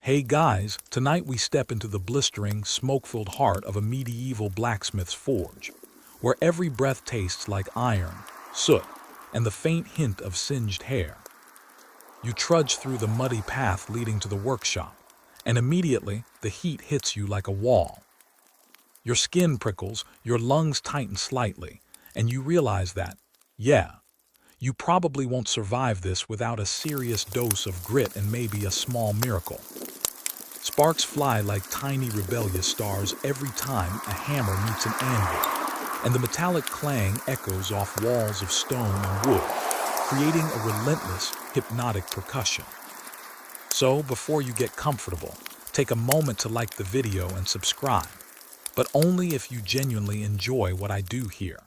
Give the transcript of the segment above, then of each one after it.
Hey guys, tonight we step into the blistering, smoke-filled heart of a medieval blacksmith's forge, where every breath tastes like iron, soot, and the faint hint of singed hair. You trudge through the muddy path leading to the workshop, and immediately the heat hits you like a wall. Your skin prickles, your lungs tighten slightly, and you realize that, you probably won't survive this without a serious dose of grit and maybe a small miracle. Sparks fly like tiny rebellious stars every time a hammer meets an anvil, and the metallic clang echoes off walls of stone and wood, creating a relentless, hypnotic percussion. So, before you get comfortable, take a moment to like the video and subscribe, but only if you genuinely enjoy what I do here.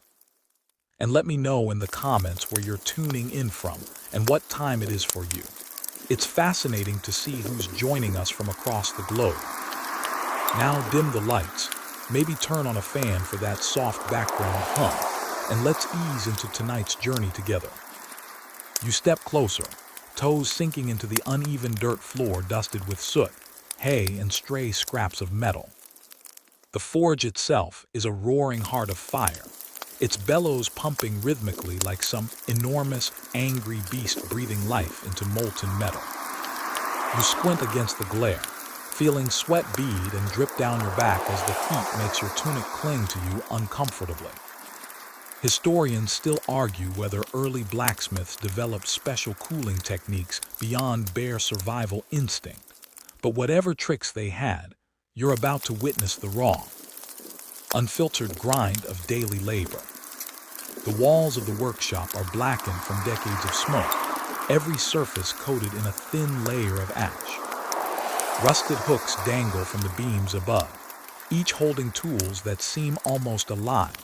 And let me know in the comments where you're tuning in from and what time it is for you. It's fascinating to see who's joining us from across the globe. Now dim the lights, maybe turn on a fan for that soft background hum, and let's ease into tonight's journey together. You step closer, toes sinking into the uneven dirt floor dusted with soot, hay, and stray scraps of metal. The forge itself is a roaring heart of fire, its bellows pumping rhythmically like some enormous, angry beast breathing life into molten metal. You squint against the glare, feeling sweat bead and drip down your back as the heat makes your tunic cling to you uncomfortably. Historians still argue whether early blacksmiths developed special cooling techniques beyond bare survival instinct, but whatever tricks they had, you're about to witness the raw, unfiltered grind of daily labor. The walls of the workshop are blackened from decades of smoke, every surface coated in a thin layer of ash. Rusted hooks dangle from the beams above, each holding tools that seem almost alive,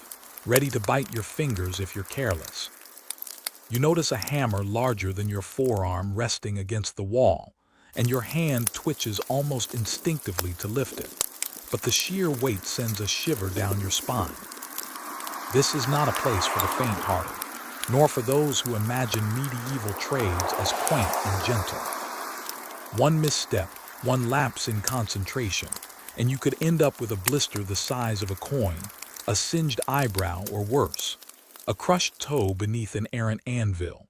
ready to bite your fingers if you're careless. You notice a hammer larger than your forearm resting against the wall, and your hand twitches almost instinctively to lift it. But the sheer weight sends a shiver down your spine. This is not a place for the faint-hearted, nor for those who imagine medieval trades as quaint and gentle. One misstep, one lapse in concentration, and you could end up with a blister the size of a coin, a singed eyebrow, or worse, a crushed toe beneath an errant anvil.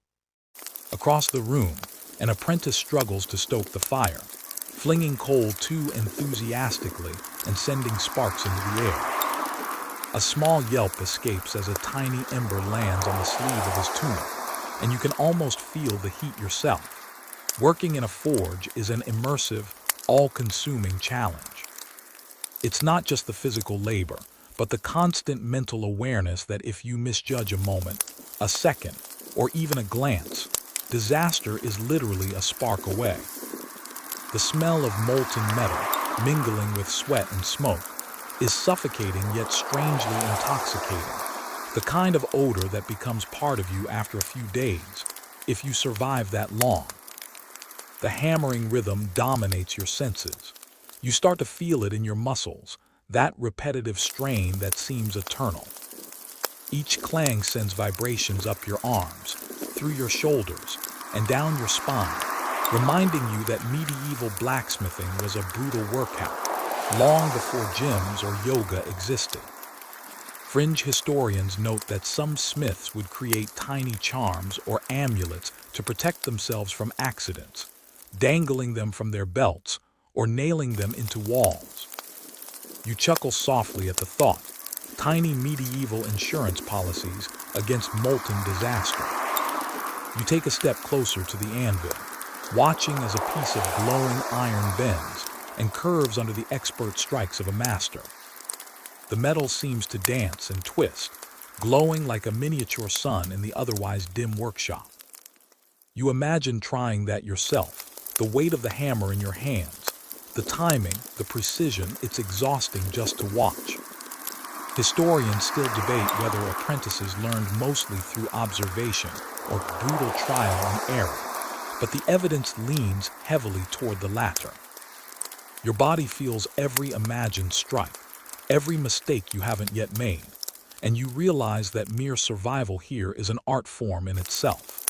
Across the room, an apprentice struggles to stoke the fire, flinging coal too enthusiastically and sending sparks into the air. A small yelp escapes as a tiny ember lands on the sleeve of his tunic, and you can almost feel the heat yourself. Working in a forge is an immersive, all-consuming challenge. It's not just the physical labor, but the constant mental awareness that if you misjudge a moment, a second, or even a glance, disaster is literally a spark away. The smell of molten metal, mingling with sweat and smoke, is suffocating yet strangely intoxicating, the kind of odor that becomes part of you after a few days, if you survive that long. The hammering rhythm dominates your senses. You start to feel it in your muscles, that repetitive strain that seems eternal. Each clang sends vibrations up your arms, through your shoulders, and down your spine, reminding you that medieval blacksmithing was a brutal workout, long before gyms or yoga existed. Fringe historians note that some smiths would create tiny charms or amulets to protect themselves from accidents, dangling them from their belts or nailing them into walls. You chuckle softly at the thought, tiny medieval insurance policies against molten disaster. You take a step closer to the anvil, watching as a piece of glowing iron bends and curves under the expert strikes of a master. The metal seems to dance and twist, glowing like a miniature sun in the otherwise dim workshop. You imagine trying that yourself, the weight of the hammer in your hands, the timing, the precision. It's exhausting just to watch. Historians still debate whether apprentices learned mostly through observation or brutal trial and error, but the evidence leans heavily toward the latter. Your body feels every imagined strike, every mistake you haven't yet made, and you realize that mere survival here is an art form in itself.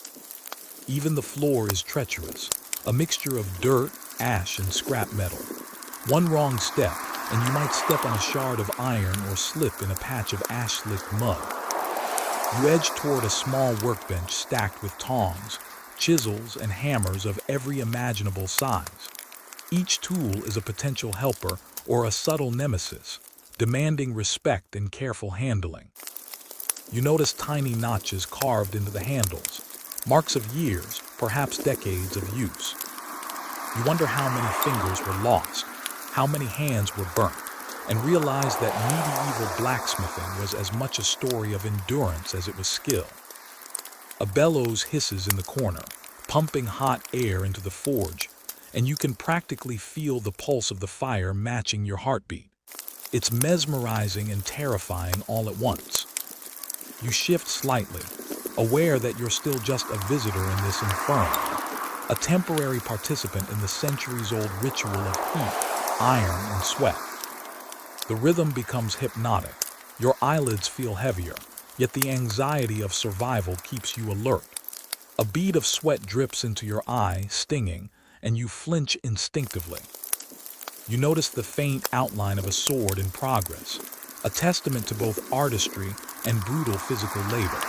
Even the floor is treacherous, a mixture of dirt, ash and scrap metal. One wrong step, and you might step on a shard of iron or slip in a patch of ash-slicked mud. You edge toward a small workbench stacked with tongs, chisels, and hammers of every imaginable size. Each tool is a potential helper or a subtle nemesis, demanding respect and careful handling. You notice tiny notches carved into the handles, marks of years, perhaps decades of use. You wonder how many fingers were lost, how many hands were burnt, and realize that medieval blacksmithing was as much a story of endurance as it was skill. A bellows hisses in the corner, pumping hot air into the forge, and you can practically feel the pulse of the fire matching your heartbeat. It's mesmerizing and terrifying all at once. You shift slightly, aware that you're still just a visitor in this inferno, a temporary participant in the centuries-old ritual of heat, iron, and sweat. The rhythm becomes hypnotic. Your eyelids feel heavier, yet the anxiety of survival keeps you alert. A bead of sweat drips into your eye, stinging, and you flinch instinctively. You notice the faint outline of a sword in progress, a testament to both artistry and brutal physical labor.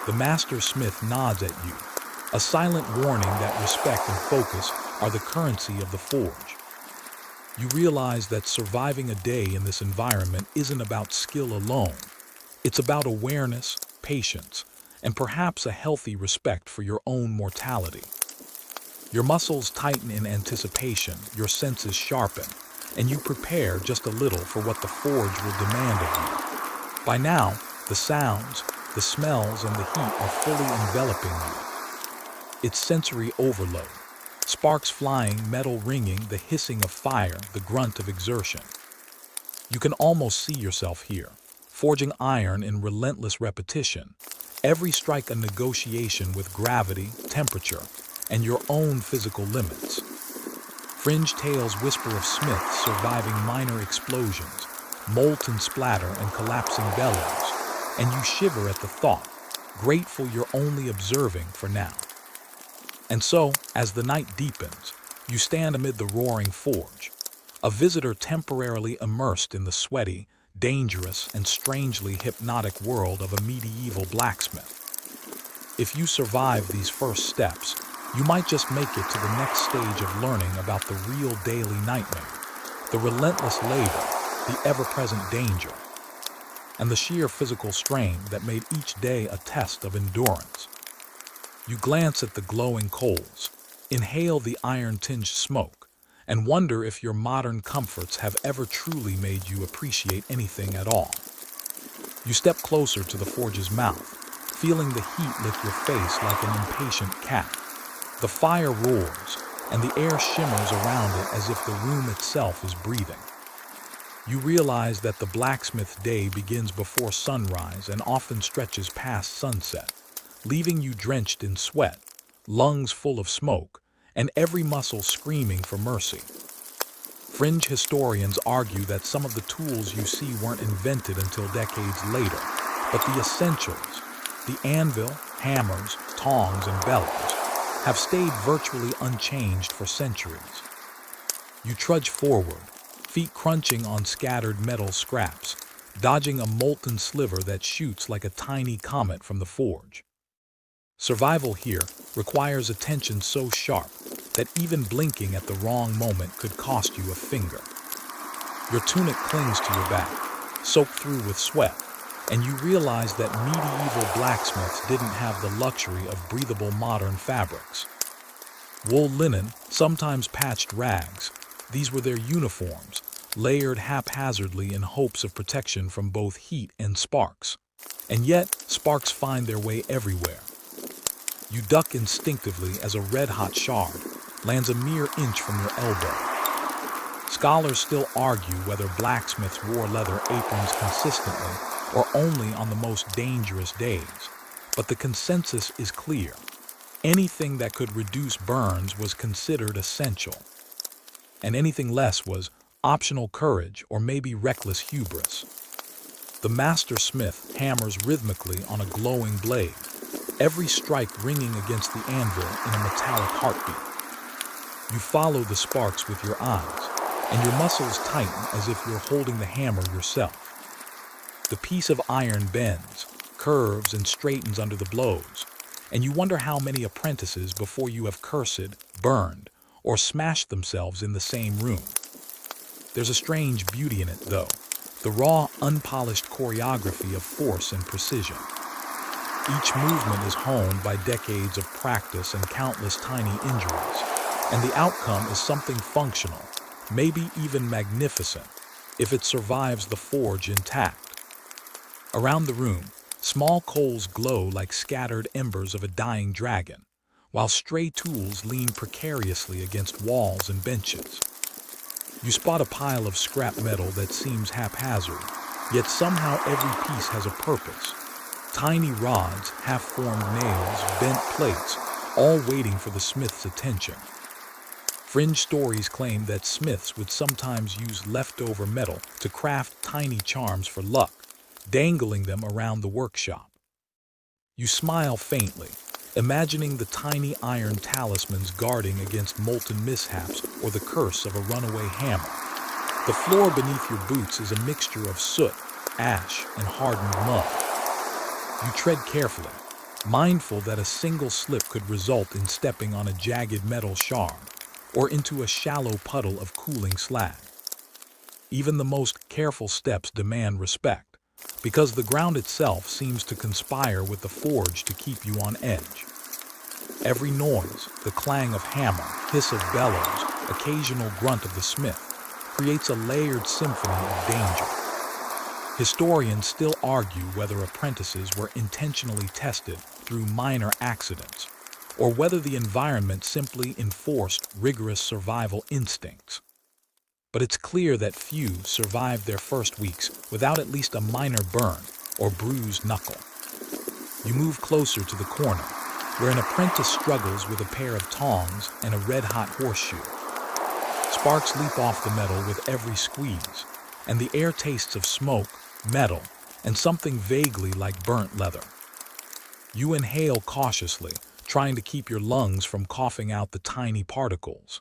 The master smith nods at you, a silent warning that respect and focus are the currency of the forge. You realize that surviving a day in this environment isn't about skill alone. It's about awareness, patience, and perhaps a healthy respect for your own mortality. Your muscles tighten in anticipation, your senses sharpen, and you prepare just a little for what the forge will demand of you. By now, the sounds, the smells, and the heat are fully enveloping you. It's sensory overload. Sparks flying, metal ringing, the hissing of fire, the grunt of exertion. You can almost see yourself here, forging iron in relentless repetition, every strike a negotiation with gravity, temperature, and your own physical limits. Fringe tales whisper of smiths surviving minor explosions, molten splatter and collapsing bellows, and you shiver at the thought, grateful you're only observing for now. And so, as the night deepens, you stand amid the roaring forge, a visitor temporarily immersed in the sweaty, dangerous, and strangely hypnotic world of a medieval blacksmith. If you survive these first steps, you might just make it to the next stage of learning about the real daily nightmare, the relentless labor, the ever-present danger, and the sheer physical strain that made each day a test of endurance. You glance at the glowing coals, inhale the iron-tinged smoke, and wonder if your modern comforts have ever truly made you appreciate anything at all. You step closer to the forge's mouth, feeling the heat lick your face like an impatient cat. The fire roars, and the air shimmers around it as if the room itself is breathing. You realize that the blacksmith day begins before sunrise and often stretches past sunset, leaving you drenched in sweat, lungs full of smoke, and every muscle screaming for mercy. Fringe historians argue that some of the tools you see weren't invented until decades later, but the essentials, the anvil, hammers, tongs, and bellows, have stayed virtually unchanged for centuries. You trudge forward, feet crunching on scattered metal scraps, dodging a molten sliver that shoots like a tiny comet from the forge. Survival here requires attention so sharp that even blinking at the wrong moment could cost you a finger. Your tunic clings to your back, soaked through with sweat, and you realize that medieval blacksmiths didn't have the luxury of breathable modern fabrics. Wool linen, sometimes patched rags, these were their uniforms, layered haphazardly in hopes of protection from both heat and sparks. And yet, sparks find their way everywhere. You duck instinctively as a red-hot shard lands a mere inch from your elbow. Scholars still argue whether blacksmiths wore leather aprons consistently or only on the most dangerous days, but the consensus is clear. Anything that could reduce burns was considered essential, and anything less was optional courage or maybe reckless hubris. The master smith hammers rhythmically on a glowing blade, every strike ringing against the anvil in a metallic heartbeat. You follow the sparks with your eyes, and your muscles tighten as if you're holding the hammer yourself. The piece of iron bends, curves, and straightens under the blows, and you wonder how many apprentices before you have cursed, burned, or smashed themselves in the same room. There's a strange beauty in it, though, the raw, unpolished choreography of force and precision. Each movement is honed by decades of practice and countless tiny injuries, and the outcome is something functional, maybe even magnificent, if it survives the forge intact. Around the room, small coals glow like scattered embers of a dying dragon, while stray tools lean precariously against walls and benches. You spot a pile of scrap metal that seems haphazard, yet somehow every piece has a purpose. Tiny rods, half-formed nails, bent plates, all waiting for the smith's attention. Fringe stories claim that smiths would sometimes use leftover metal to craft tiny charms for luck, dangling them around the workshop. You smile faintly, imagining the tiny iron talismans guarding against molten mishaps or the curse of a runaway hammer. The floor beneath your boots is a mixture of soot, ash, and hardened mud. You tread carefully, mindful that a single slip could result in stepping on a jagged metal shard or into a shallow puddle of cooling slag. Even the most careful steps demand respect, because the ground itself seems to conspire with the forge to keep you on edge. Every noise, the clang of hammer, hiss of bellows, occasional grunt of the smith, creates a layered symphony of danger. Historians still argue whether apprentices were intentionally tested through minor accidents, or whether the environment simply enforced rigorous survival instincts. But it's clear that few survived their first weeks without at least a minor burn or bruised knuckle. You move closer to the corner, where an apprentice struggles with a pair of tongs and a red-hot horseshoe. Sparks leap off the metal with every squeeze, and the air tastes of smoke, metal, and something vaguely like burnt leather. You inhale cautiously, trying to keep your lungs from coughing out the tiny particles.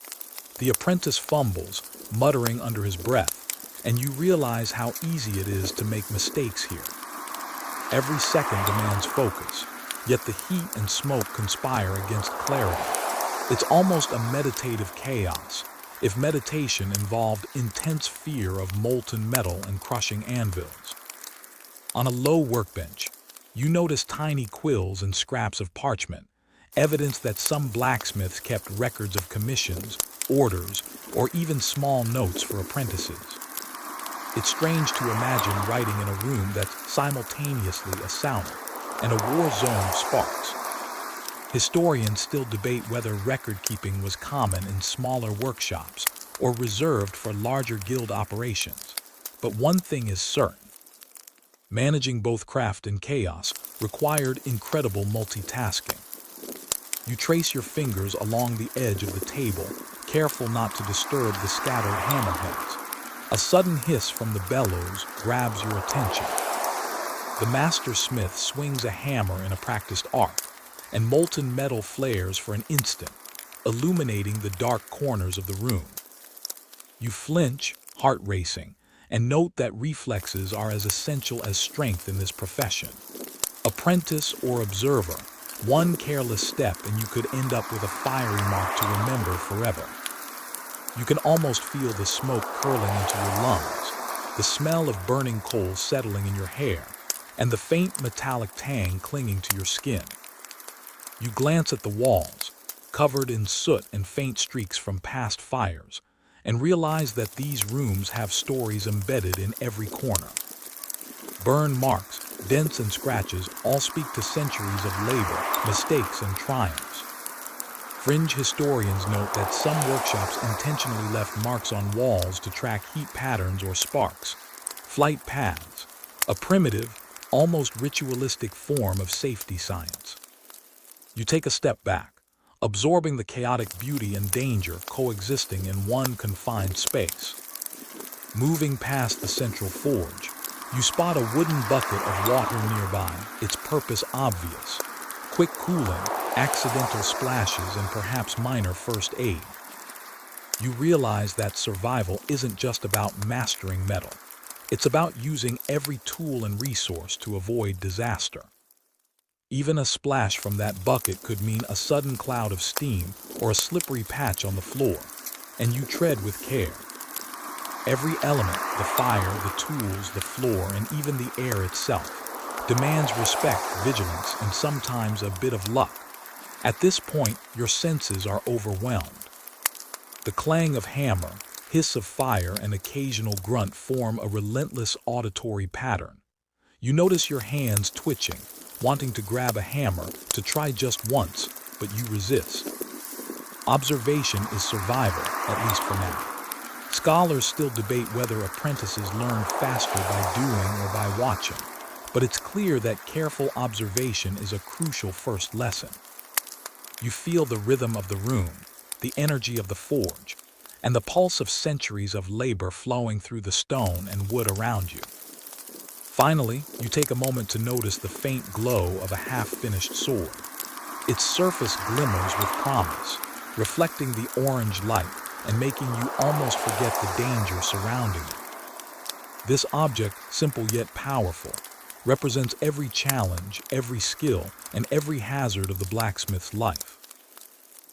The apprentice fumbles, muttering under his breath, and you realize how easy it is to make mistakes here. Every second demands focus, yet the heat and smoke conspire against clarity. It's almost a meditative chaos, if meditation involved intense fear of molten metal and crushing anvils. On a low workbench, you notice tiny quills and scraps of parchment, evidence that some blacksmiths kept records of commissions, orders, or even small notes for apprentices. It's strange to imagine writing in a room that's simultaneously a sauna and a war zone of sparks. Historians still debate whether record-keeping was common in smaller workshops or reserved for larger guild operations. But one thing is certain. Managing both craft and chaos required incredible multitasking. You trace your fingers along the edge of the table, careful not to disturb the scattered hammerheads. A sudden hiss from the bellows grabs your attention. The master smith swings a hammer in a practiced art, and molten metal flares for an instant, illuminating the dark corners of the room. You flinch, heart racing, and note that reflexes are as essential as strength in this profession. Apprentice or observer, one careless step and you could end up with a fiery mark to remember forever. You can almost feel the smoke curling into your lungs, the smell of burning coal settling in your hair, and the faint metallic tang clinging to your skin. You glance at the walls, covered in soot and faint streaks from past fires, and realize that these rooms have stories embedded in every corner. Burn marks, dents and scratches all speak to centuries of labor, mistakes, and triumphs. Fringe historians note that some workshops intentionally left marks on walls to track heat patterns or sparks. Flight paths, a primitive, almost ritualistic form of safety science. You take a step back, absorbing the chaotic beauty and danger coexisting in one confined space. Moving past the central forge, you spot a wooden bucket of water nearby, its purpose obvious. Quick cooling, accidental splashes, and perhaps minor first aid. You realize that survival isn't just about mastering metal. It's about using every tool and resource to avoid disaster. Even a splash from that bucket could mean a sudden cloud of steam or a slippery patch on the floor, and you tread with care. Every element, the fire, the tools, the floor, and even the air itself, demands respect, vigilance, and sometimes a bit of luck. At this point, your senses are overwhelmed. The clang of hammer, hiss of fire, and occasional grunt form a relentless auditory pattern. You notice your hands twitching, wanting to grab a hammer to try just once, but you resist. Observation is survival, at least for now. Scholars still debate whether apprentices learn faster by doing or by watching, but it's clear that careful observation is a crucial first lesson. You feel the rhythm of the room, the energy of the forge, and the pulse of centuries of labor flowing through the stone and wood around you. Finally, you take a moment to notice the faint glow of a half-finished sword. Its surface glimmers with promise, reflecting the orange light and making you almost forget the danger surrounding you. This object, simple yet powerful, represents every challenge, every skill, and every hazard of the blacksmith's life.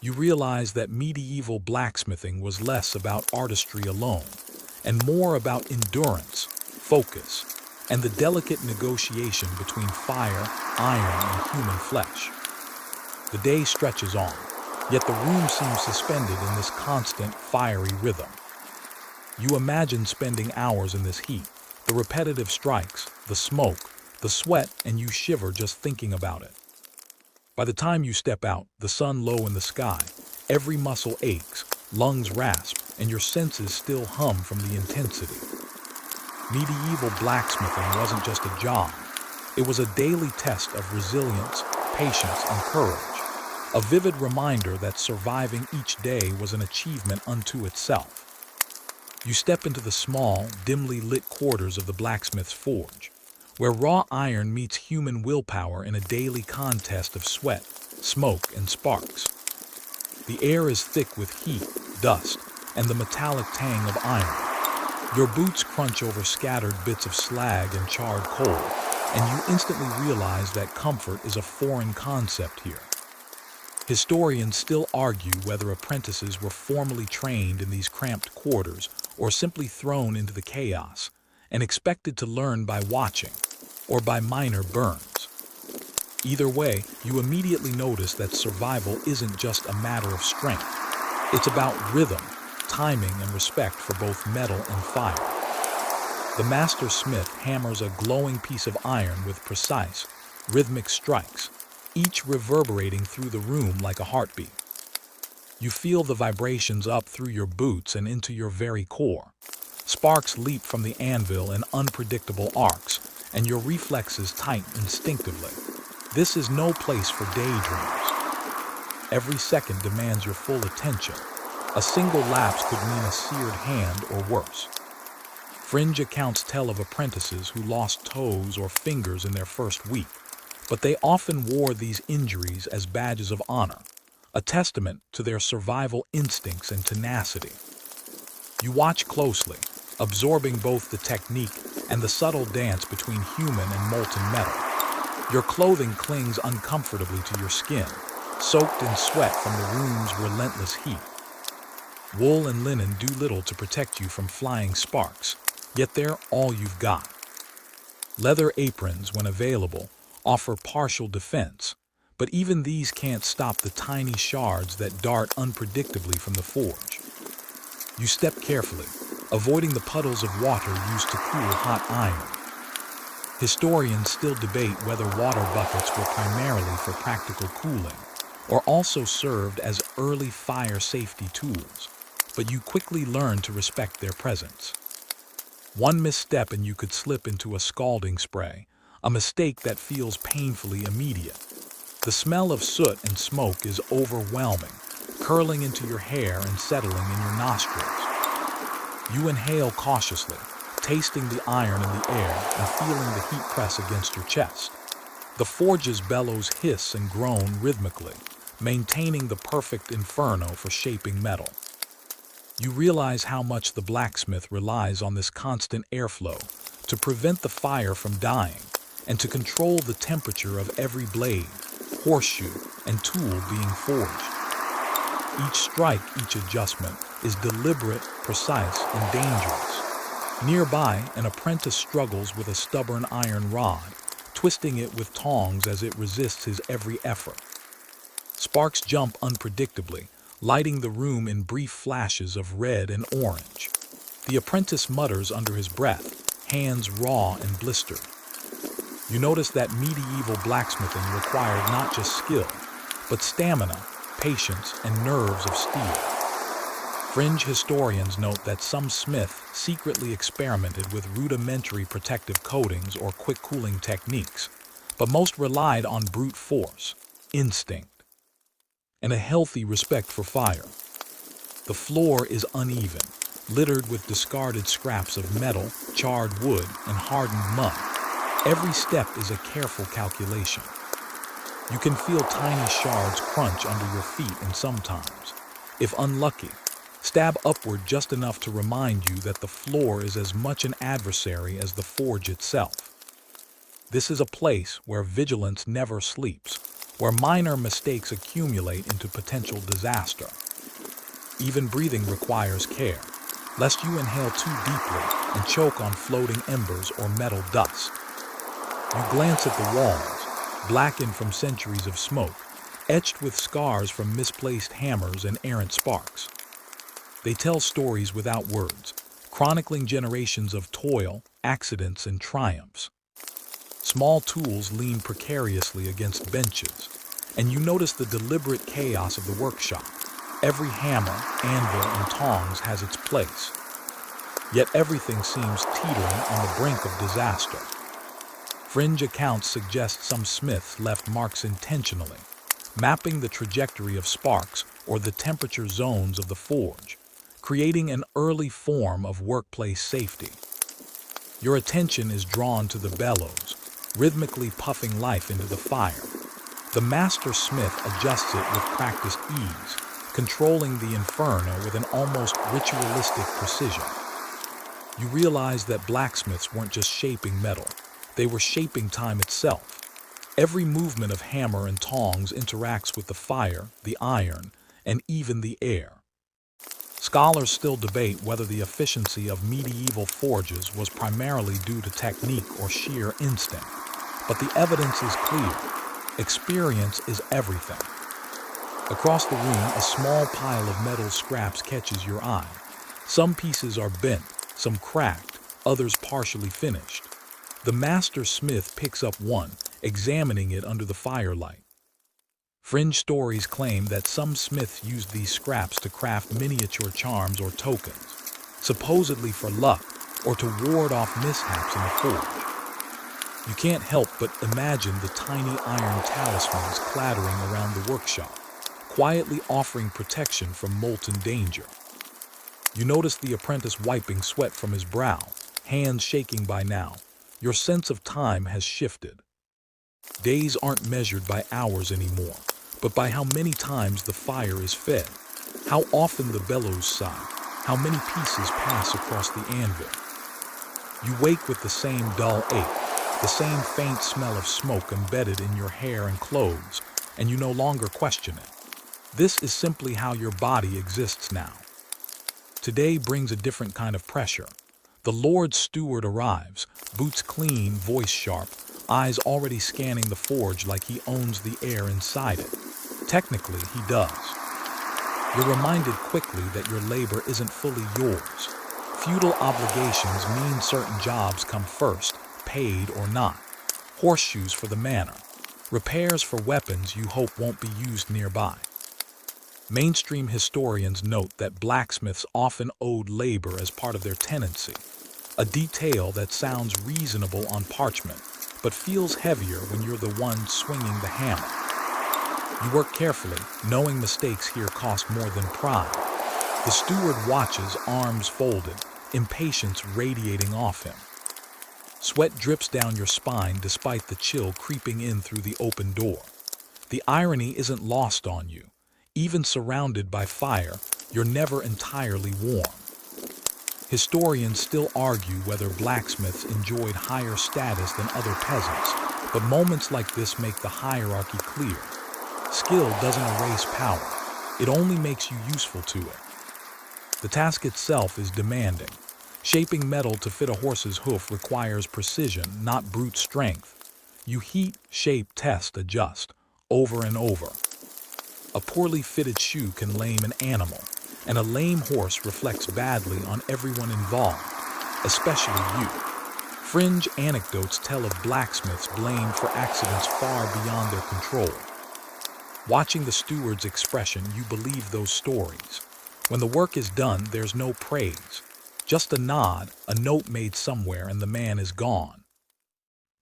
You realize that medieval blacksmithing was less about artistry alone, and more about endurance, focus, and the delicate negotiation between fire, iron, and human flesh. The day stretches on, yet the room seems suspended in this constant, fiery rhythm. You imagine spending hours in this heat, the repetitive strikes, the smoke, the sweat, and you shiver just thinking about it. By the time you step out, the sun low in the sky, every muscle aches, lungs rasp, and your senses still hum from the intensity. Medieval blacksmithing wasn't just a job. It was a daily test of resilience, patience, and courage. A vivid reminder that surviving each day was an achievement unto itself. You step into the small, dimly lit quarters of the blacksmith's forge, where raw iron meets human willpower in a daily contest of sweat, smoke, and sparks. The air is thick with heat, dust, and the metallic tang of iron. Your boots crunch over scattered bits of slag and charred coal, and you instantly realize that comfort is a foreign concept here. Historians still argue whether apprentices were formally trained in these cramped quarters or simply thrown into the chaos and expected to learn by watching or by minor burns. Either way, you immediately notice that survival isn't just a matter of strength. It's about rhythm, timing, and respect for both metal and fire. The master smith hammers a glowing piece of iron with precise, rhythmic strikes, each reverberating through the room like a heartbeat. You feel the vibrations up through your boots and into your very core. Sparks leap from the anvil in unpredictable arcs, and your reflexes tighten instinctively. This is no place for daydreamers. Every second demands your full attention. A single lapse could mean a seared hand or worse. Fringe accounts tell of apprentices who lost toes or fingers in their first week, but they often wore these injuries as badges of honor, a testament to their survival instincts and tenacity. You watch closely, absorbing both the technique and the subtle dance between human and molten metal. Your clothing clings uncomfortably to your skin, soaked in sweat from the room's relentless heat. Wool and linen do little to protect you from flying sparks, yet they're all you've got. Leather aprons, when available, offer partial defense, but even these can't stop the tiny shards that dart unpredictably from the forge. You step carefully, avoiding the puddles of water used to cool hot iron. Historians still debate whether water buckets were primarily for practical cooling, or also served as early fire safety tools, but you quickly learn to respect their presence. One misstep and you could slip into a scalding spray, a mistake that feels painfully immediate. The smell of soot and smoke is overwhelming, curling into your hair and settling in your nostrils. You inhale cautiously, tasting the iron in the air and feeling the heat press against your chest. The forge's bellows hiss and groan rhythmically, maintaining the perfect inferno for shaping metal. You realize how much the blacksmith relies on this constant airflow to prevent the fire from dying and to control the temperature of every blade, horseshoe, and tool being forged. Each strike, each adjustment is deliberate, precise, and dangerous. Nearby, an apprentice struggles with a stubborn iron rod, twisting it with tongs as it resists his every effort. Sparks jump unpredictably, lighting the room in brief flashes of red and orange. The apprentice mutters under his breath, hands raw and blistered. You notice that medieval blacksmithing required not just skill, but stamina, patience, and nerves of steel. Fringe historians note that some smiths secretly experimented with rudimentary protective coatings or quick cooling techniques, but most relied on brute force, instinct, and a healthy respect for fire. The floor is uneven, littered with discarded scraps of metal, charred wood, and hardened mud. Every step is a careful calculation. You can feel tiny shards crunch under your feet and sometimes, if unlucky, stab upward just enough to remind you that the floor is as much an adversary as the forge itself. This is a place where vigilance never sleeps, where minor mistakes accumulate into potential disaster. Even breathing requires care, lest you inhale too deeply and choke on floating embers or metal dust. You glance at the walls, blackened from centuries of smoke, etched with scars from misplaced hammers and errant sparks. They tell stories without words, chronicling generations of toil, accidents, and triumphs. Small tools lean precariously against benches, and you notice the deliberate chaos of the workshop. Every hammer, anvil, and tongs has its place. Yet everything seems teetering on the brink of disaster. Fringe accounts suggest some smiths left marks intentionally, mapping the trajectory of sparks or the temperature zones of the forge, creating an early form of workplace safety. Your attention is drawn to the bellows, rhythmically puffing life into the fire. The master smith adjusts it with practiced ease, controlling the inferno with an almost ritualistic precision. You realize that blacksmiths weren't just shaping metal. They were shaping time itself. Every movement of hammer and tongs interacts with the fire, the iron, and even the air. Scholars still debate whether the efficiency of medieval forges was primarily due to technique or sheer instinct, but the evidence is clear. Experience is everything. Across the room, a small pile of metal scraps catches your eye. Some pieces are bent, some cracked, others partially finished. The master smith picks up one, examining it under the firelight. Fringe stories claim that some smiths used these scraps to craft miniature charms or tokens, supposedly for luck or to ward off mishaps in the forge. You can't help but imagine the tiny iron talismans clattering around the workshop, quietly offering protection from molten danger. You notice the apprentice wiping sweat from his brow, hands shaking by now. Your sense of time has shifted. Days aren't measured by hours anymore, but by how many times the fire is fed, how often the bellows sigh, how many pieces pass across the anvil. You wake with the same dull ache, the same faint smell of smoke embedded in your hair and clothes, and you no longer question it. This is simply how your body exists now. Today brings a different kind of pressure. The Lord's steward arrives, boots clean, voice sharp, eyes already scanning the forge like he owns the air inside it. Technically, he does. You're reminded quickly that your labor isn't fully yours. Feudal obligations mean certain jobs come first, paid or not. Horseshoes for the manor. Repairs for weapons you hope won't be used nearby. Mainstream historians note that blacksmiths often owed labor as part of their tenancy, a detail that sounds reasonable on parchment, but feels heavier when you're the one swinging the hammer. You work carefully, knowing mistakes here cost more than pride. The steward watches, arms folded, impatience radiating off him. Sweat drips down your spine despite the chill creeping in through the open door. The irony isn't lost on you. Even surrounded by fire, you're never entirely warm. Historians still argue whether blacksmiths enjoyed higher status than other peasants, but moments like this make the hierarchy clear. Skill doesn't erase power, it only makes you useful to it. The task itself is demanding. Shaping metal to fit a horse's hoof requires precision, not brute strength. You heat, shape, test, adjust, over and over. A poorly fitted shoe can lame an animal, and a lame horse reflects badly on everyone involved, especially you. Fringe anecdotes tell of blacksmiths blamed for accidents far beyond their control. Watching the steward's expression, you believe those stories. When the work is done, there's no praise. Just a nod, a note made somewhere, and the man is gone.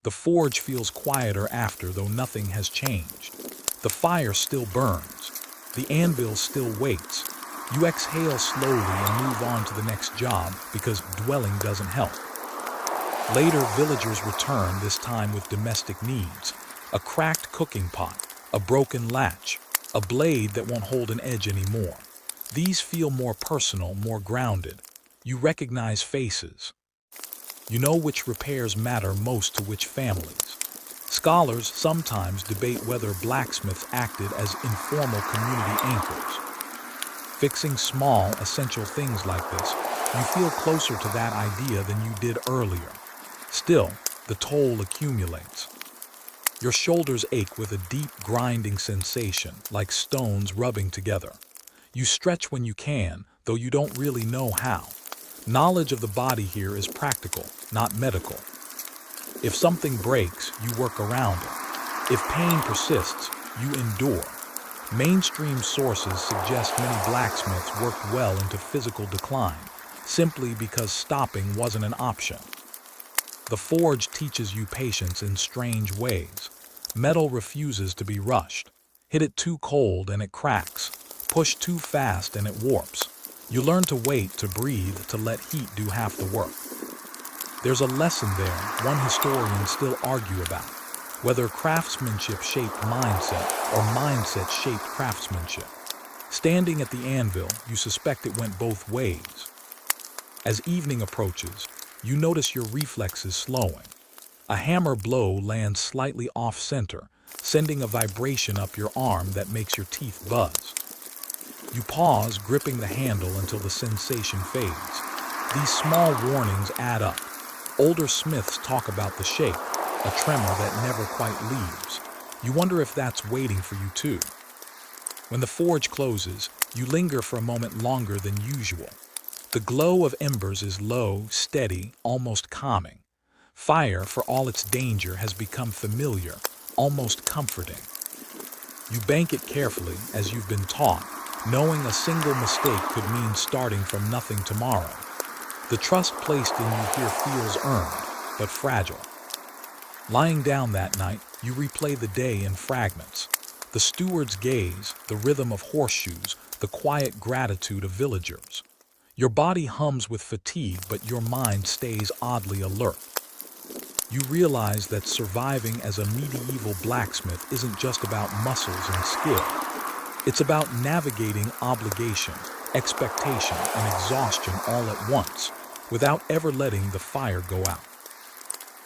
The forge feels quieter after, though nothing has changed. The fire still burns. The anvil still waits. You exhale slowly and move on to the next job because dwelling doesn't help. Later, villagers return, this time with domestic needs. A cracked cooking pot, a broken latch, a blade that won't hold an edge anymore. These feel more personal, more grounded. You recognize faces. You know which repairs matter most to which families. Scholars sometimes debate whether blacksmiths acted as informal community anchors. Fixing small, essential things like this, you feel closer to that idea than you did earlier. Still, the toll accumulates. Your shoulders ache with a deep grinding sensation, like stones rubbing together. You stretch when you can, though you don't really know how. Knowledge of the body here is practical, not medical. If something breaks, you work around it. If pain persists, you endure. Mainstream sources suggest many blacksmiths worked well into physical decline, simply because stopping wasn't an option. The forge teaches you patience in strange ways. Metal refuses to be rushed. Hit it too cold and it cracks. Push too fast and it warps. You learn to wait, to breathe, to let heat do half the work. There's a lesson there one historians still argue about, whether craftsmanship shaped mindset or mindset shaped craftsmanship. Standing at the anvil, you suspect it went both ways. As evening approaches, you notice your reflexes slowing. A hammer blow lands slightly off-center, sending a vibration up your arm that makes your teeth buzz. You pause, gripping the handle until the sensation fades. These small warnings add up. Older smiths talk about the shake, a tremor that never quite leaves. You wonder if that's waiting for you too. When the forge closes, you linger for a moment longer than usual. The glow of embers is low, steady, almost calming. Fire, for all its danger, has become familiar, almost comforting. You bank it carefully, as you've been taught, knowing a single mistake could mean starting from nothing tomorrow. The trust placed in you here feels earned, but fragile. Lying down that night, you replay the day in fragments. The steward's gaze, the rhythm of horseshoes, the quiet gratitude of villagers. Your body hums with fatigue, but your mind stays oddly alert. You realize that surviving as a medieval blacksmith isn't just about muscles and skill. It's about navigating obligation, expectation, and exhaustion all at once, without ever letting the fire go out.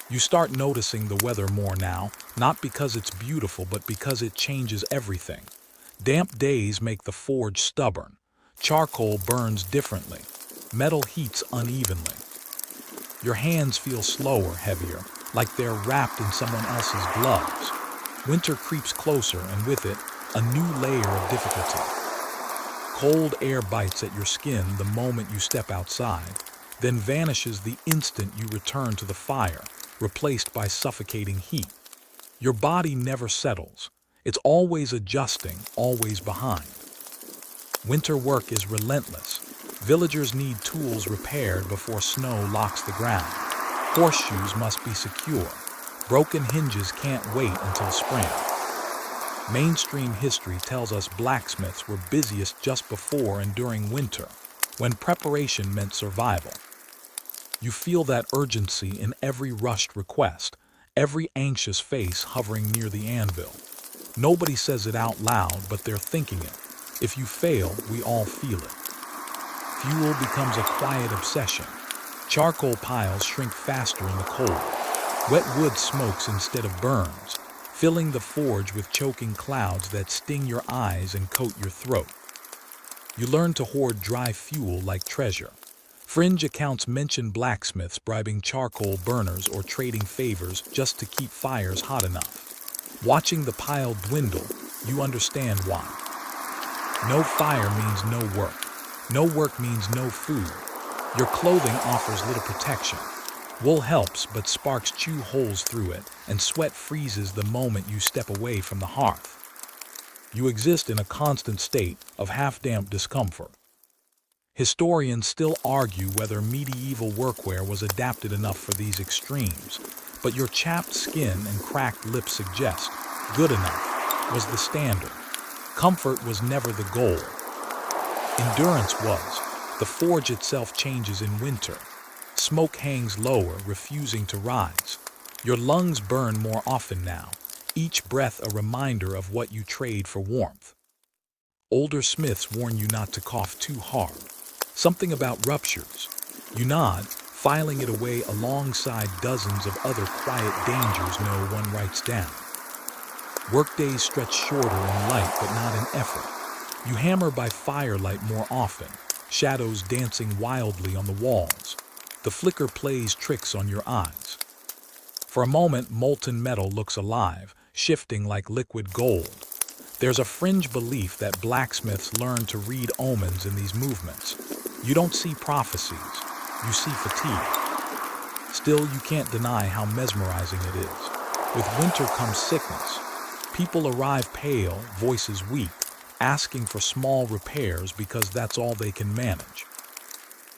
You start noticing the weather more now, not because it's beautiful, but because it changes everything. Damp days make the forge stubborn. Charcoal burns differently. Metal heats unevenly. Your hands feel slower, heavier, like they're wrapped in someone else's gloves. Winter creeps closer, and with it, a new layer of difficulty. Cold air bites at your skin the moment you step outside, then vanishes the instant you return to the fire, replaced by suffocating heat. Your body never settles. It's always adjusting, always behind. Winter work is relentless. Villagers need tools repaired before snow locks the ground. Horseshoes must be secure. Broken hinges can't wait until spring. Mainstream history tells us blacksmiths were busiest just before and during winter, when preparation meant survival. You feel that urgency in every rushed request, every anxious face hovering near the anvil. Nobody says it out loud, but they're thinking it. If you fail, we all feel it. Fuel becomes a quiet obsession. Charcoal piles shrink faster in the cold. Wet wood smokes instead of burns, filling the forge with choking clouds that sting your eyes and coat your throat. You learn to hoard dry fuel like treasure. Fringe accounts mention blacksmiths bribing charcoal burners or trading favors just to keep fires hot enough. Watching the pile dwindle, you understand why. No fire means no work. No work means no food. Your clothing offers little protection. Wool helps, but sparks chew holes through it, and sweat freezes the moment you step away from the hearth. You exist in a constant state of half-damp discomfort. Historians still argue whether medieval workwear was adapted enough for these extremes, but your chapped skin and cracked lips suggest good enough was the standard. Comfort was never the goal. Endurance was. The forge itself changes in winter. Smoke hangs lower, refusing to rise. Your lungs burn more often now, each breath a reminder of what you trade for warmth. Older smiths warn you not to cough too hard. Something about ruptures. You nod, filing it away alongside dozens of other quiet dangers no one writes down. Workdays stretch shorter in light but not in effort. You hammer by firelight more often, shadows dancing wildly on the walls. The flicker plays tricks on your eyes. For a moment, molten metal looks alive, shifting like liquid gold. There's a fringe belief that blacksmiths learn to read omens in these movements. You don't see prophecies, you see fatigue. Still, you can't deny how mesmerizing it is. With winter comes sickness. People arrive pale, voices weak, asking for small repairs because that's all they can manage.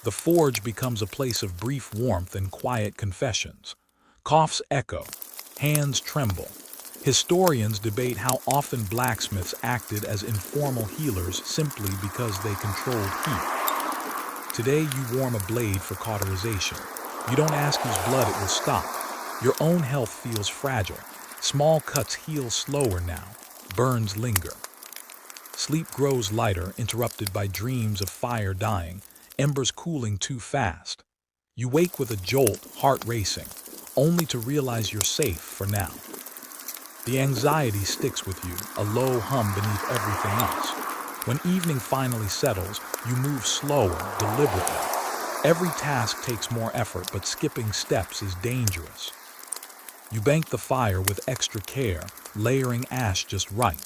The forge becomes a place of brief warmth and quiet confessions. Coughs echo, hands tremble. Historians debate how often blacksmiths acted as informal healers simply because they controlled heat. Today you warm a blade for cauterization. You don't ask whose blood it will stop. Your own health feels fragile. Small cuts heal slower now. Burns linger. Sleep grows lighter, interrupted by dreams of fire dying, embers cooling too fast. You wake with a jolt, heart racing, only to realize you're safe for now. The anxiety sticks with you, a low hum beneath everything else. When evening finally settles, you move slower, deliberately. Every task takes more effort, but skipping steps is dangerous. You bank the fire with extra care, layering ash just right.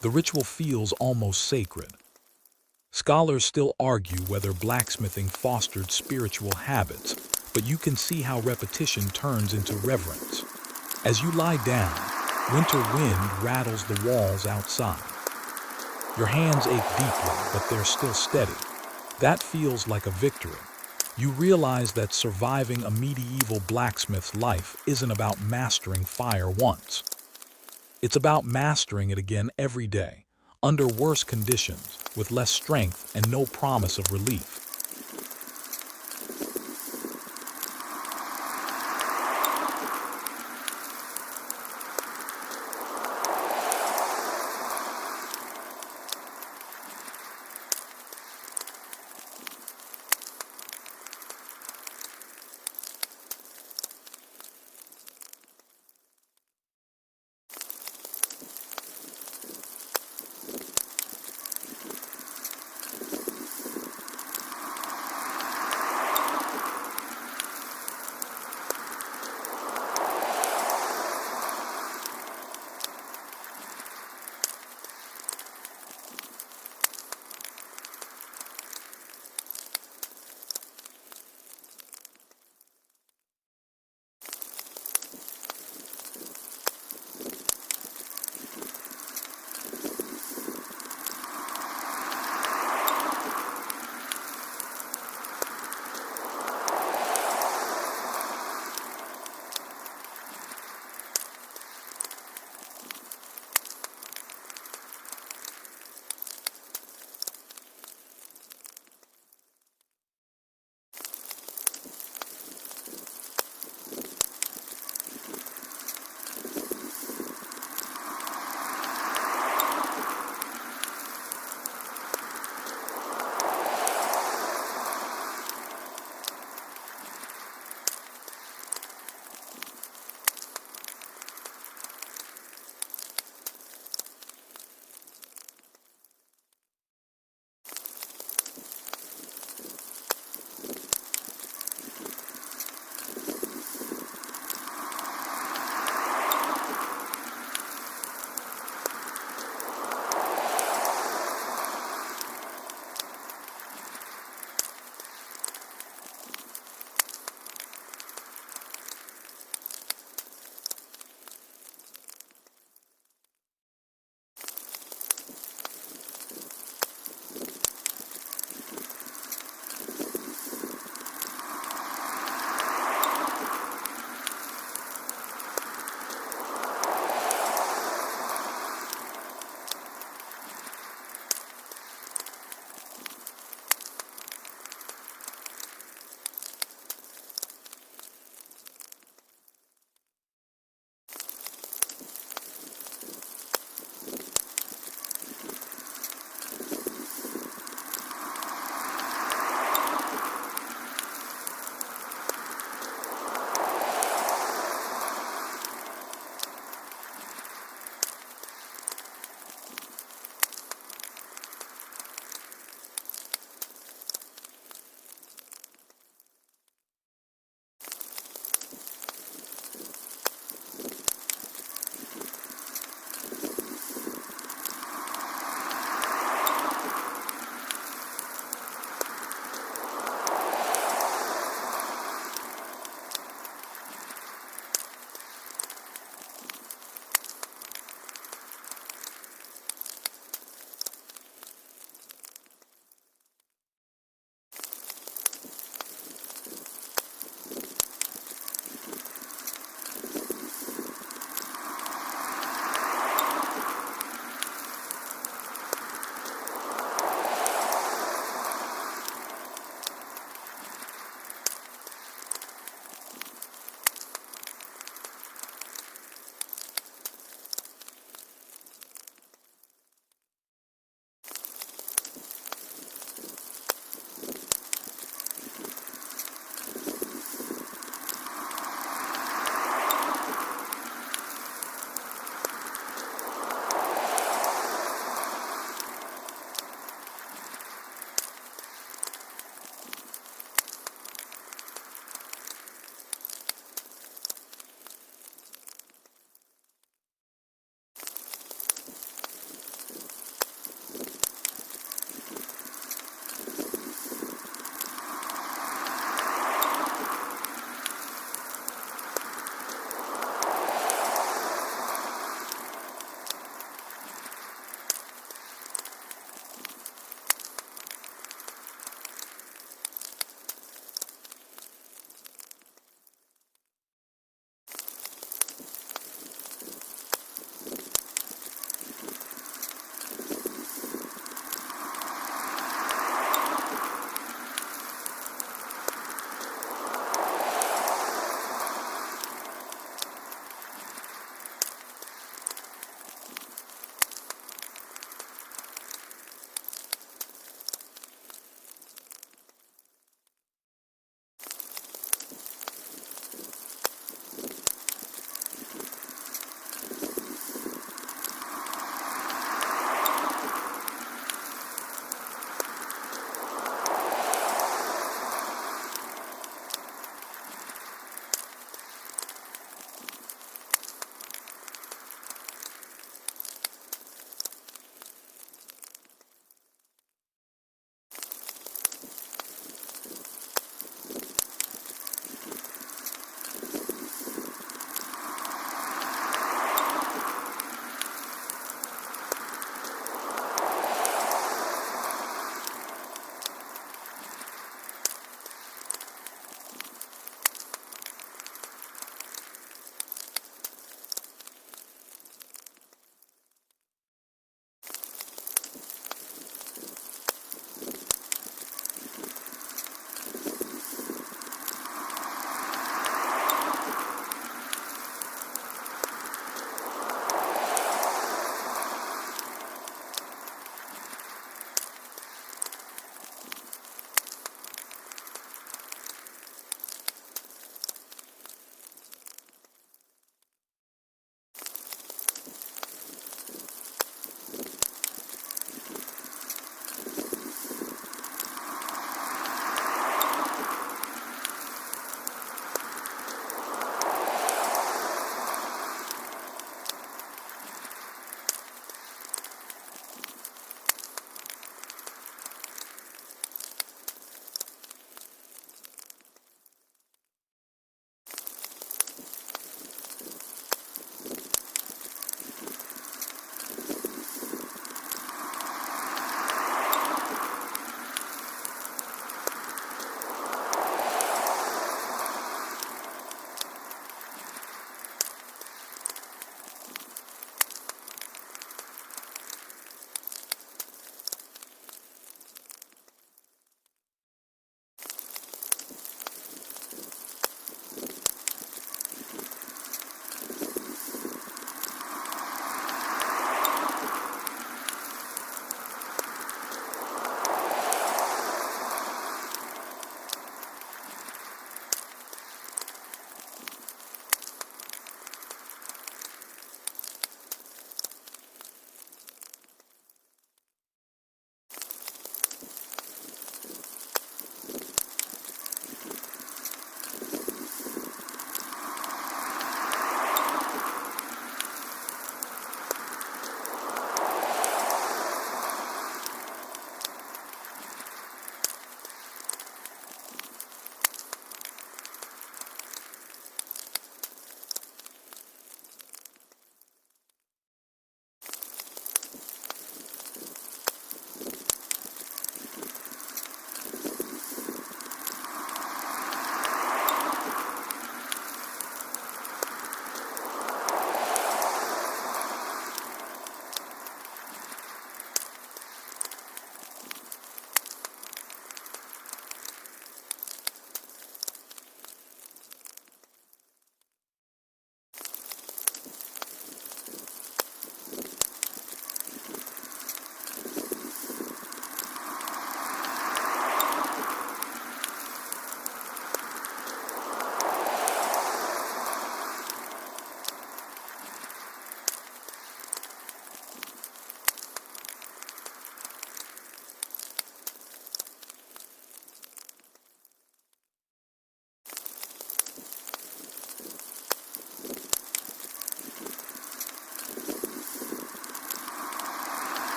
The ritual feels almost sacred. Scholars still argue whether blacksmithing fostered spiritual habits, but you can see how repetition turns into reverence. As you lie down, winter wind rattles the walls outside. Your hands ache deeply, but they're still steady. That feels like a victory. You realize that surviving a medieval blacksmith's life isn't about mastering fire once. It's about mastering it again every day, under worse conditions, with less strength and no promise of relief.